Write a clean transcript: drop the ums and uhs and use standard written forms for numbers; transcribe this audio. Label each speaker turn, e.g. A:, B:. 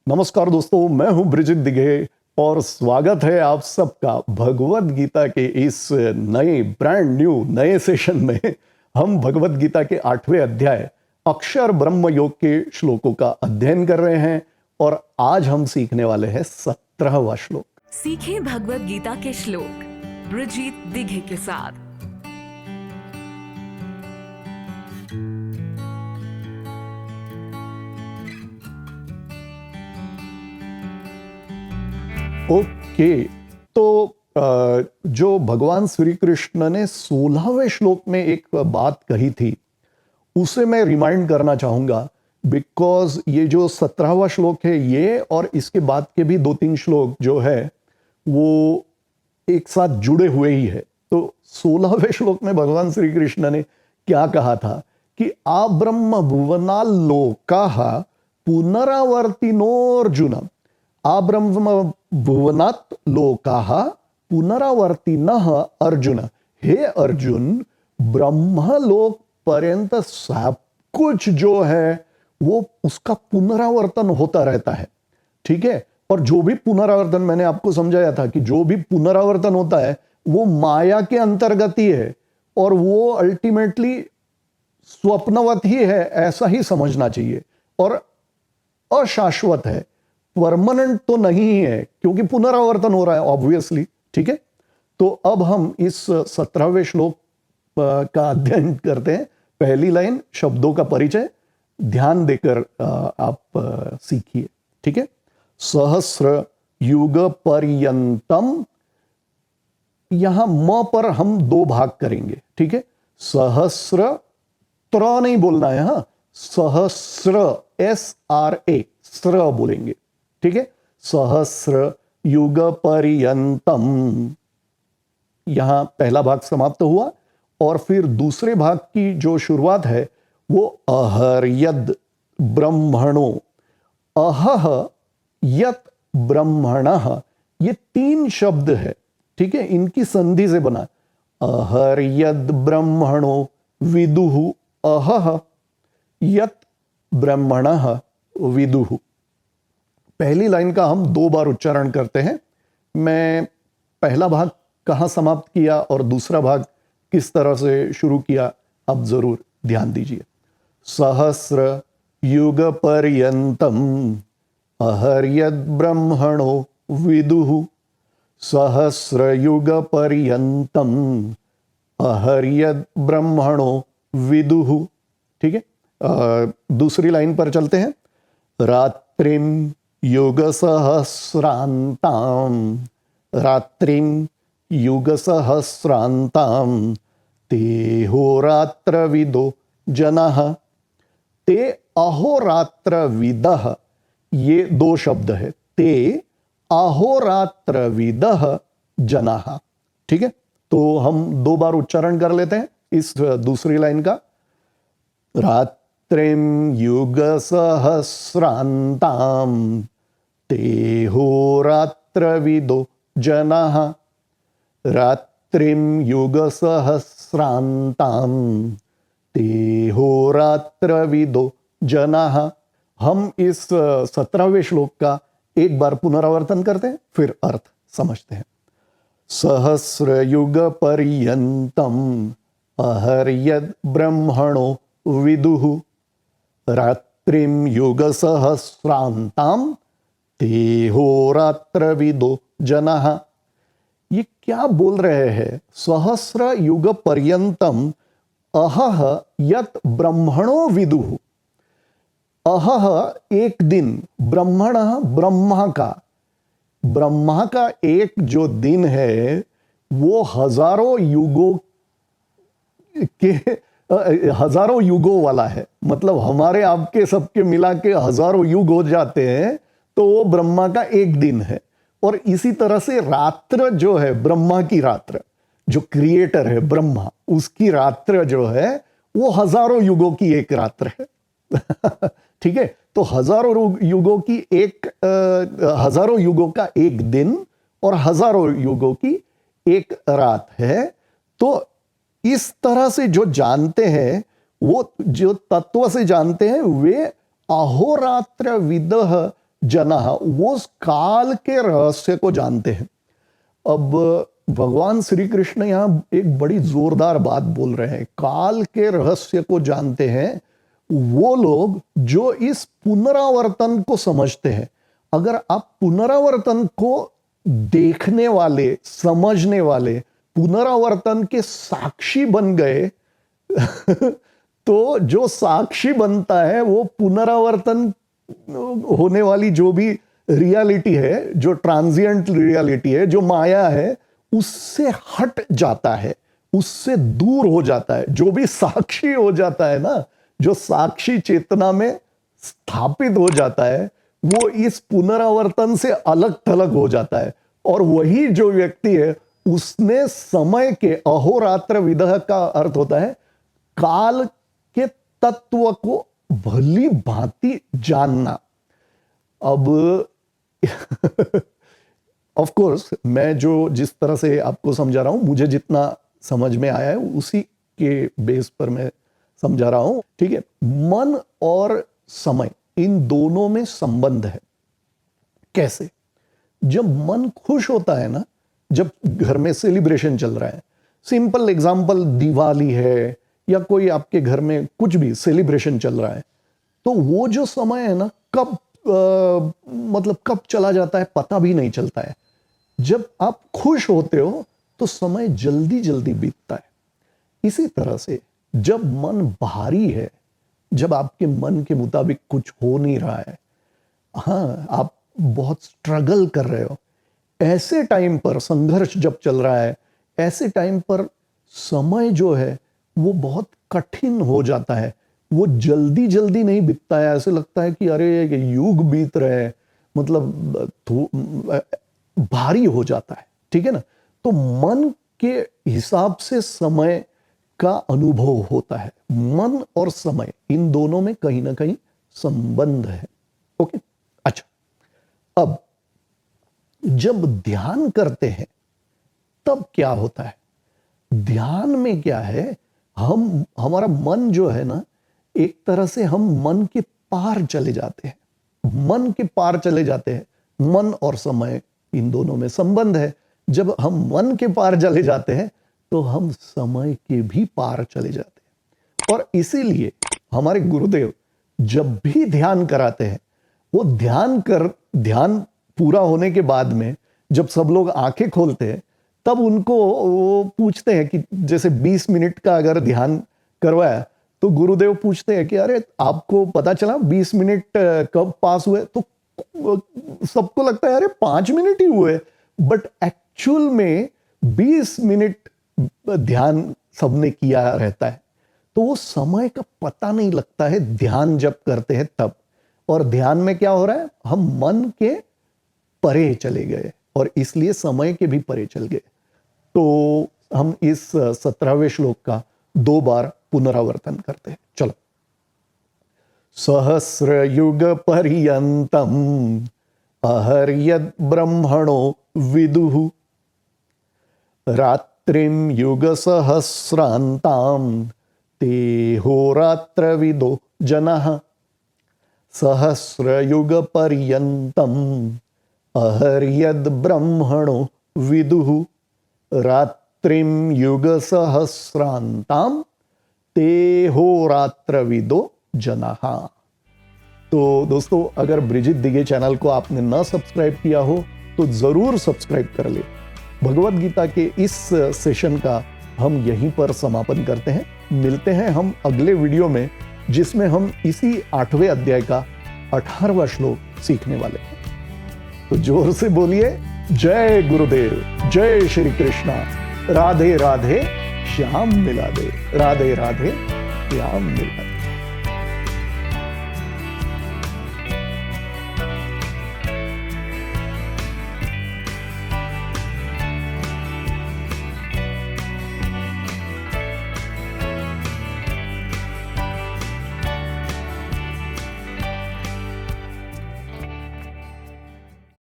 A: नमस्कार दोस्तों, मैं हूं ब्रिजित दिघे और स्वागत है आप सबका भगवत गीता के इस नए ब्रांड न्यू नए सेशन में। हम भगवत गीता के 8वें अध्याय अक्षर ब्रह्म योग के श्लोकों का अध्ययन कर रहे हैं और आज हम सीखने वाले हैं 17वां श्लोक।
B: सीखें भगवत गीता के श्लोक ब्रिजित दिघे के साथ।
A: ओके, तो जो भगवान श्री कृष्ण ने 16वें श्लोक में एक बात कही थी उसे मैं रिमाइंड करना चाहूंगा, बिकॉज ये जो 17वां श्लोक है ये और इसके बाद के भी 2-3 श्लोक जो है वो एक साथ जुड़े हुए ही है। तो 16वें श्लोक में भगवान श्री कृष्ण ने क्या कहा था कि आ ब्रह्म भुवनाल्लोकाः पुनरावर्तिनोऽर्जुन। आ ब्रह्म भुवनात् लोकाः पुनरावर्तिनः अर्जुन। हे अर्जुन, ब्रह्मलोक पर्यंत सब कुछ जो है वो उसका पुनरावर्तन होता रहता है, ठीक है। और जो भी पुनरावर्तन, मैंने आपको समझाया था कि जो भी पुनरावर्तन होता है वो माया के अंतर्गत ही है और वो अल्टीमेटली स्वप्नवत ही है, ऐसा ही समझना चाहिए। और अशाश्वत है, परमानेंट तो नहीं है क्योंकि पुनरावर्तन हो रहा है ऑब्वियसली, ठीक है। तो अब हम इस 17वें श्लोक का अध्ययन करते हैं। पहली लाइन शब्दों का परिचय ध्यान देकर आप सीखिए, ठीक है। सहस्र युग पर्यंतम, यहां म पर हम 2 भाग करेंगे, ठीक है। सहस्र त्र नहीं बोलना है, हाँ, सहस्र SRA स्र बोलेंगे, ठीक है। सहस्र युग पर्यंतम, यहां पहला भाग समाप्त हुआ और फिर दूसरे भाग की जो शुरुआत है वो अहर्यद ब्रह्मणो, अहह यत ब्रह्मणः, ये 3 शब्द है, ठीक है। इनकी संधि से बना अहर्यद ब्रह्मणो विदुहु, अहह यत ब्रह्मणः विदुहु। पहली लाइन का हम 2 बार उच्चारण करते हैं। मैं पहला भाग कहाँ समाप्त किया और दूसरा भाग किस तरह से शुरू किया आप जरूर ध्यान दीजिए। सहस्र युग पर्यंतम अहर्यद ब्रह्मणो विदुहु, सहस्र युग पर्यंतम अहर्यद ब्रह्मणो विदुहु, ठीक है। दूसरी लाइन पर चलते हैं। रात्रिम युग सहस्रांताम, रात्रिम युग सहस्रांताम ते होरात्र विदो जनः, ते अहोरात्र विदः, ये 2 शब्द है, ते अहोरात्र विदः जनः, ठीक है। तो हम 2 बार उच्चारण कर लेते हैं इस दूसरी लाइन का। रात्रिम युग सहस्रांताम ते होरात्र विदो जनः, रात्रिम युग सहस्रांताम ते होरात्र विदो जनः। हम इस 17वें श्लोक का एक बार पुनरावर्तन करते हैं फिर अर्थ समझते हैं। सहस्र युग पर्यंतम अहर्यद ब्रह्मणो विदुहु, रात्रिम युग सहस्रांताम ते होरात्र विदो जनः। ये क्या बोल रहे हैं? सहस्र युग पर्यंतम अहह यत ब्रह्मणो विदुहु, अहह एक दिन, ब्रह्मणः ब्रह्मा का एक जो दिन है वो हजारों युगों वाला है। मतलब हमारे आपके सबके मिला के हजारों युग हो जाते हैं तो वो ब्रह्मा का एक दिन है। और इसी तरह से रात्र जो है, ब्रह्मा की रात्र, जो क्रिएटर है ब्रह्मा, उसकी रात्र जो है वो हजारों युगों की एक रात्र है ठीक है। तो हजारों युगों का एक दिन और हजारों युगों की एक रात है। तो इस तरह से जो जानते हैं, वो जो तत्व से जानते हैं, वे अहोरात्र विदः जनाः, वो उस काल के रहस्य को जानते हैं। अब भगवान श्री कृष्ण यहाँ एक बड़ी जोरदार बात बोल रहे हैं, काल के रहस्य को जानते हैं वो लोग जो इस पुनरावर्तन को समझते हैं। अगर आप पुनरावर्तन को देखने वाले, समझने वाले, पुनरावर्तन के साक्षी बन गए तो जो साक्षी बनता है वो पुनरावर्तन होने वाली जो भी रियलिटी है, जो ट्रांजिएंट रियलिटी है, जो माया है, उससे हट जाता है, उससे दूर हो जाता है। जो भी साक्षी हो जाता है ना, जो साक्षी चेतना में स्थापित हो जाता है, वो इस पुनरावर्तन से अलग थलग हो जाता है। और वही जो व्यक्ति है उसने समय के, अहोरात्र विदः का अर्थ होता है काल के तत्व को भली भांति जानना। अब ऑफ कोर्स मैं जो जिस तरह से आपको समझा रहा हूं, मुझे जितना समझ में आया है उसी के बेस पर मैं समझा रहा हूं, ठीक है। मन और समय, इन दोनों में संबंध है। कैसे? जब मन खुश होता है ना, जब घर में सेलिब्रेशन चल रहा है, सिंपल एग्जांपल दिवाली है या कोई आपके घर में कुछ भी सेलिब्रेशन चल रहा है, तो वो जो समय है ना, कब मतलब कब चला जाता है पता भी नहीं चलता है। जब आप खुश होते हो तो समय जल्दी जल्दी बीतता है। इसी तरह से जब मन भारी है, जब आपके मन के मुताबिक कुछ हो नहीं रहा है, हाँ, आप बहुत स्ट्रगल कर रहे हो, ऐसे टाइम पर, संघर्ष जब चल रहा है, ऐसे टाइम पर समय जो है वो बहुत कठिन हो जाता है। वो जल्दी जल्दी नहीं बीतता है। ऐसे लगता है कि अरे ये युग बीत रहे हैं, मतलब भारी हो जाता है, ठीक है ना। तो मन के हिसाब से समय का अनुभव होता है। मन और समय, इन दोनों में कहीं ना कहीं संबंध है। ओके, अच्छा, अब जब ध्यान करते हैं तब क्या होता है? ध्यान में क्या है, हमारा मन जो है ना, एक तरह से हम मन के पार चले जाते हैं। मन के पार चले जाते हैं। मन और समय, इन दोनों में संबंध है। जब हम मन के पार चले जाते हैं तो हम समय के भी पार चले जाते हैं। और इसीलिए हमारे गुरुदेव जब भी ध्यान कराते हैं, वो ध्यान पूरा होने के बाद में जब सब लोग आंखें खोलते हैं, तब उनको वो पूछते हैं कि जैसे 20 मिनट का अगर ध्यान करवाया तो गुरुदेव पूछते हैं कि अरे आपको पता चला 20 मिनट कब पास हुए? तो सबको लगता है अरे 5 मिनट ही हुए, बट एक्चुअल में 20 मिनट ध्यान सबने किया रहता है। तो वो समय का पता नहीं लगता है ध्यान जब करते हैं तब। और ध्यान में क्या हो रहा है, हम मन के परे चले गए और इसलिए समय के भी परे चल गए। तो हम इस 17वें श्लोक का 2 बार पुनरावर्तन करते हैं। चलो। सहस्र युग पर्यंतम अहर्यद ब्रह्मणो विदुः रात्रिम युग सहस्रांताम ते होरात्रविदो जनः। सहस्र युग पर्यंतम अहर्यद ब्रह्मणो विदुः रात्रिम युग सहस्रांताम ते होरात्रविदो जनः। तो दोस्तों, अगर ब्रिजित दिघे चैनल को आपने ना सब्सक्राइब किया हो तो जरूर सब्सक्राइब कर ले। भगवत गीता के इस सेशन का हम यहीं पर समापन करते हैं। मिलते हैं हम अगले वीडियो में, जिसमें हम इसी 8वें अध्याय का 18वां श्लोक सीखने वाले हैं। तो जोर से बोलिए, जय गुरुदेव, जय श्री कृष्णा, राधे राधे श्याम मिला दे, राधे राधे श्याम मिला दे।